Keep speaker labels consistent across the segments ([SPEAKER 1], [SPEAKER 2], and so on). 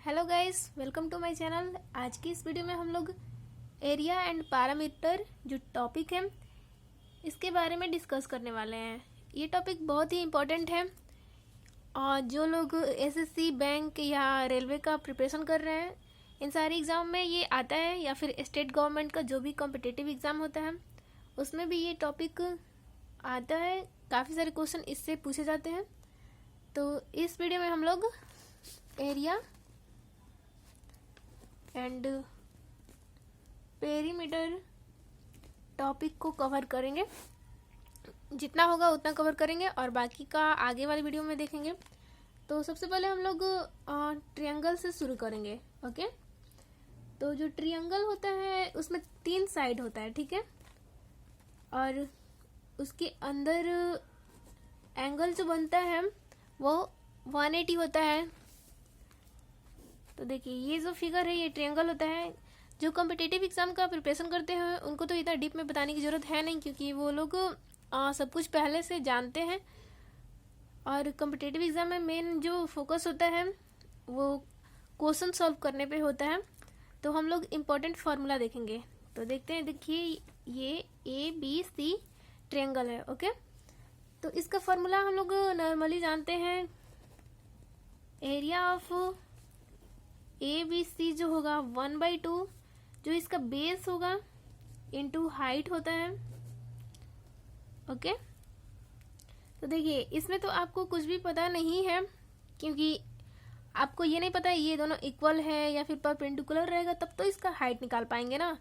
[SPEAKER 1] Hello guys, welcome to my channel. आज की इस वीडियो में हम लोग एरिया एंड पैरामीटर जो टॉपिक है इसके बारे में डिस्कस करने वाले हैं। ये टॉपिक बहुत ही इम्पोर्टेंट है और जो लोग एसएससी, बैंक या रेलवे का प्रिपरेशन कर रहे हैं इन सारे एग्ज़ाम में ये आता है, या फिर स्टेट गवर्नमेंट का जो भी कॉम्पिटिटिव एग्ज़ाम होता है उसमें भी ये टॉपिक आता है। काफ़ी सारे क्वेश्चन इससे पूछे जाते हैं। तो इस वीडियो में हम लोग एरिया एंड पेरीमीटर टॉपिक को कवर करेंगे। जितना होगा उतना कवर करेंगे और बाकी का आगे वाली वीडियो में देखेंगे। तो सबसे पहले हम लोग ट्रायंगल से शुरू करेंगे। ओके, तो जो ट्रायंगल होता है उसमें 3 साइड होता है, ठीक है, और उसके अंदर एंगल जो बनता है वो 180 होता है। तो देखिए ये जो फिगर है ये ट्रायंगल होता है। जो कॉम्पिटिटिव एग्जाम का प्रिपरेशन करते हैं उनको तो इतना डीप में बताने की ज़रूरत है नहीं, क्योंकि वो लोग सब कुछ पहले से जानते हैं। और कॉम्पिटिटिव एग्जाम में मेन जो फोकस होता है वो क्वेश्चन सॉल्व करने पे होता है। तो हम लोग इम्पोर्टेंट फार्मूला देखेंगे। तो देखते हैं, देखिए ये ABC ट्रायंगल है। ओके, तो इसका फार्मूला हम लोग नॉर्मली जानते हैं। एरिया ऑफ ABC जो होगा 1/2, जो इसका बेस होगा इनटू हाइट होता है। ओके, तो देखिए इसमें तो आपको कुछ भी पता नहीं है, क्योंकि आपको ये नहीं पता ये दोनों इक्वल है या फिर परपेंडिकुलर रहेगा, तब तो इसका हाइट निकाल पाएंगे ना।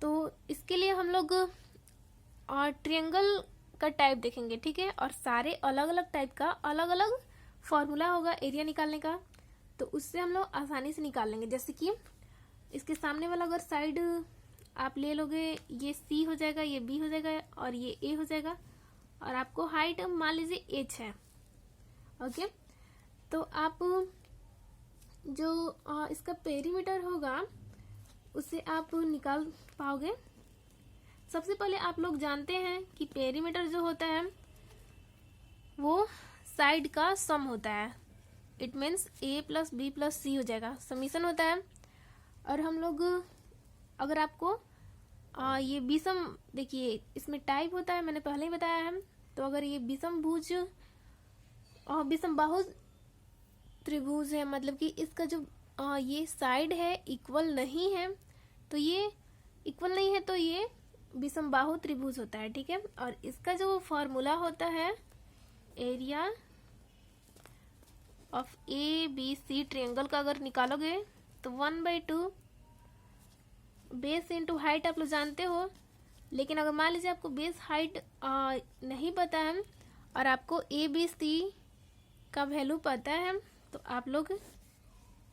[SPEAKER 1] तो इसके लिए हम लोग ट्रायंगल का टाइप देखेंगे, ठीक है, और सारे अलग अलग टाइप का अलग अलग फॉर्मूला होगा एरिया निकालने का। तो उससे हम लोग आसानी से निकाल लेंगे। जैसे कि इसके सामने वाला अगर साइड आप ले लोगे, ये C हो जाएगा, ये B हो जाएगा और ये A हो जाएगा, और आपको हाइट मान लीजिए H है। ओके, तो आप जो इसका पेरीमीटर होगा उसे आप निकाल पाओगे। सबसे पहले आप लोग जानते हैं कि पेरीमीटर जो होता है वो साइड का सम होता है। It means A + B + C हो जाएगा, समीशन होता है। और हम लोग अगर आपको ये विषम, देखिए इसमें टाइप होता है, मैंने पहले ही बताया है। तो अगर ये विषमभुज और विषमबाहु त्रिभुज है, मतलब कि इसका जो ये साइड है इक्वल नहीं है, तो ये इक्वल नहीं है तो ये विषमबाहु त्रिभुज होता है, ठीक है। और इसका जो फॉर्मूला होता है एरिया ऑफ ABC ट्रायंगल का अगर निकालोगे तो 1/2 बेस इंटू हाइट आप लोग जानते हो। लेकिन अगर मान लीजिए आपको बेस हाइट नहीं पता है और आपको ABC का वैल्यू पता है, तो आप लोग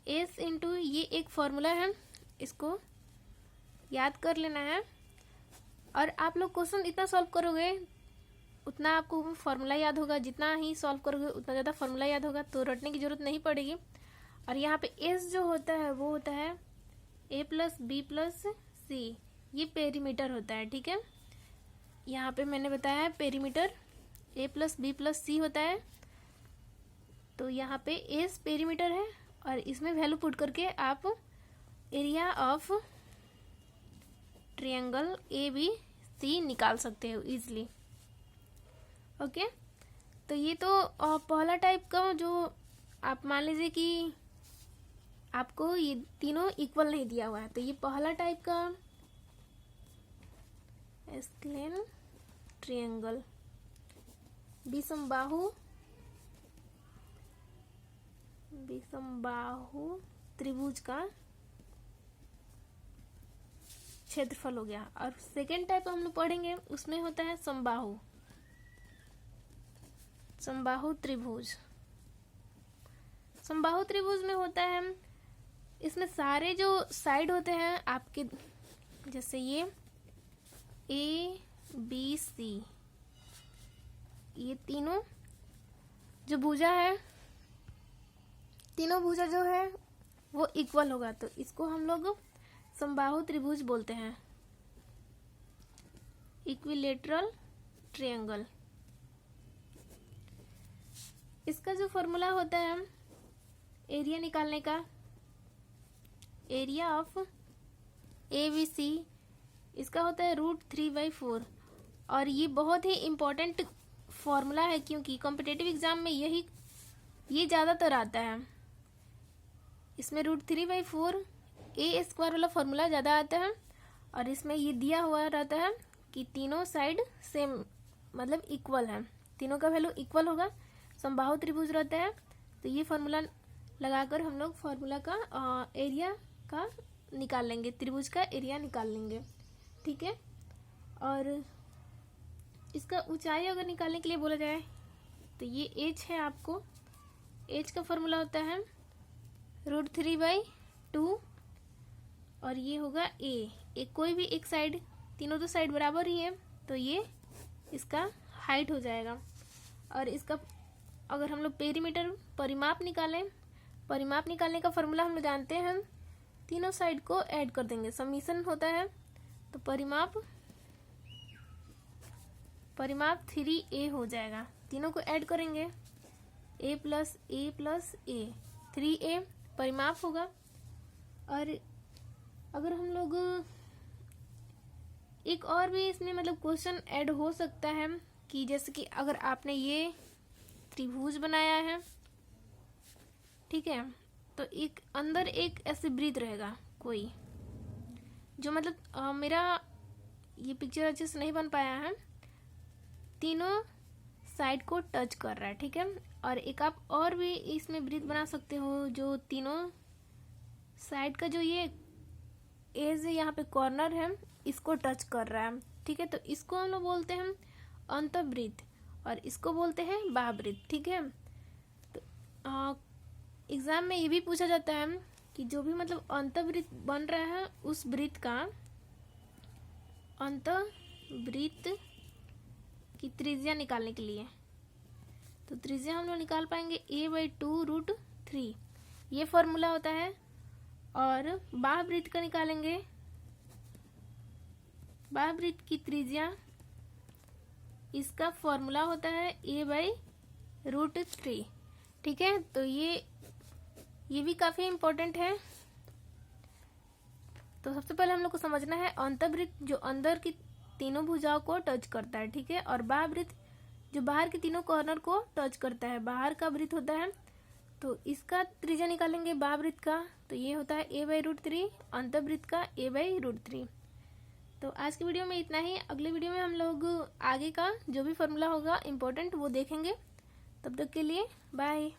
[SPEAKER 1] S इंटू ये एक फॉर्मूला है, इसको याद कर लेना है। और आप लोग क्वेश्चन इतना सॉल्व करोगे उतना आपको फार्मूला याद होगा, जितना ही सॉल्व करोगे उतना ज़्यादा फार्मूला याद होगा, तो रटने की जरूरत नहीं पड़ेगी। और यहाँ पे S जो होता है वो होता है A + B + C, ये पेरीमीटर होता है, ठीक है। यहाँ पे मैंने बताया है पेरीमीटर A + B + C होता है। तो यहाँ पे S पेरीमीटर है और इसमें वैल्यू पुट करके आप एरिया ऑफ ट्रायंगल ABC निकाल सकते हो इजीली। ओके, तो ये तो पहला टाइप का, जो आप मान लीजिए कि आपको ये तीनों इक्वल नहीं दिया हुआ है, तो ये पहला टाइप का स्क्लेन ट्रायंगल विषमबाहु त्रिभुज का क्षेत्रफल हो गया। और सेकेंड टाइप हम लोग पढ़ेंगे उसमें होता है समबाहु त्रिभुज। समबाहु त्रिभुज में होता है, इसमें सारे जो साइड होते हैं आपके, जैसे ये ABC, ये तीनों जो भुजा है, तीनों भुजा जो है वो इक्वल होगा, तो इसको हम लोग समबाहु त्रिभुज बोलते हैं, इक्विलेटरल ट्रायंगल। इसका जो फॉर्मूला होता है एरिया निकालने का एरिया ऑफ ABC इसका होता है √3/4। और ये बहुत ही इम्पोर्टेंट फॉर्मूला है, क्योंकि कॉम्पिटेटिव एग्जाम में ये ज़्यादातर आता है। इसमें √3/4 A² वाला फॉर्मूला ज़्यादा आता है। और इसमें ये दिया हुआ रहता है कि तीनों साइड सेम मतलब इक्वल है, तीनों का वैल्यू इक्वल होगा, समबाहु त्रिभुज रहता है। तो ये फॉर्मूला लगाकर हम लोग फॉर्मूला का एरिया का निकाल लेंगे, त्रिभुज का एरिया निकाल लेंगे, ठीक है। और इसका ऊंचाई अगर निकालने के लिए बोला जाए तो ये h है, आपको h का फॉर्मूला होता है √3/2। और ये होगा a कोई भी एक साइड, तीनों तो साइड बराबर ही है, तो ये इसका हाइट हो जाएगा। और इसका अगर हम लोग परिमाप निकालने का फॉर्मूला हम लोग जानते हैं, तीनों साइड को ऐड कर देंगे, समीशन होता है। तो परिमाप 3a हो जाएगा, तीनों को ऐड करेंगे, a + a + a 3a परिमाप होगा। और अगर हम लोग एक और भी इसमें मतलब क्वेश्चन ऐड हो सकता है कि जैसे कि अगर आपने ये त्रिभुज बनाया है, ठीक है, तो एक अंदर एक ऐसे वृत्त रहेगा कोई, जो मतलब मेरा ये पिक्चर अच्छे से नहीं बन पाया है, तीनों साइड को टच कर रहा है, ठीक है। और एक आप और भी इसमें वृत्त बना सकते हो, जो तीनों साइड का जो ये एज है, यहाँ पे कॉर्नर है, इसको टच कर रहा है, ठीक है। तो इसको हम लोग बोलते हैं अंतःवृत्त और इसको बोलते हैं बाह्यवृत्त, ठीक है। तो एग्जाम में ये भी पूछा जाता है कि जो भी मतलब अंतःवृत्त बन रहा है उस वृत्त का अंतःवृत्त की त्रिज्या निकालने के लिए, तो त्रिज्या हम लोग निकाल पाएंगे a/2√3, ये फॉर्मूला होता है। और बाह्यवृत्त का निकालेंगे, बाह्यवृत्त की त्रिज्या, इसका फॉर्मूला होता है a/√3, ठीक है। तो ये भी काफी इम्पोर्टेंट है। तो सबसे पहले हम लोग को समझना है अंतःवृत्त जो अंदर की तीनों भुजाओं को टच करता है, ठीक है। और बाह्यवृत्त जो बाहर के तीनों कॉर्नर को टच करता है, बाहर का वृत्त होता है। तो इसका त्रिज्या निकालेंगे बाह्यवृत्त का, तो ये होता है a/√3, अंतःवृत्त का a/√3। तो आज की वीडियो में इतना ही। अगले वीडियो में हम लोग आगे का जो भी फॉर्मूला होगा इम्पोर्टेंट वो देखेंगे। तब तक के लिए बाय।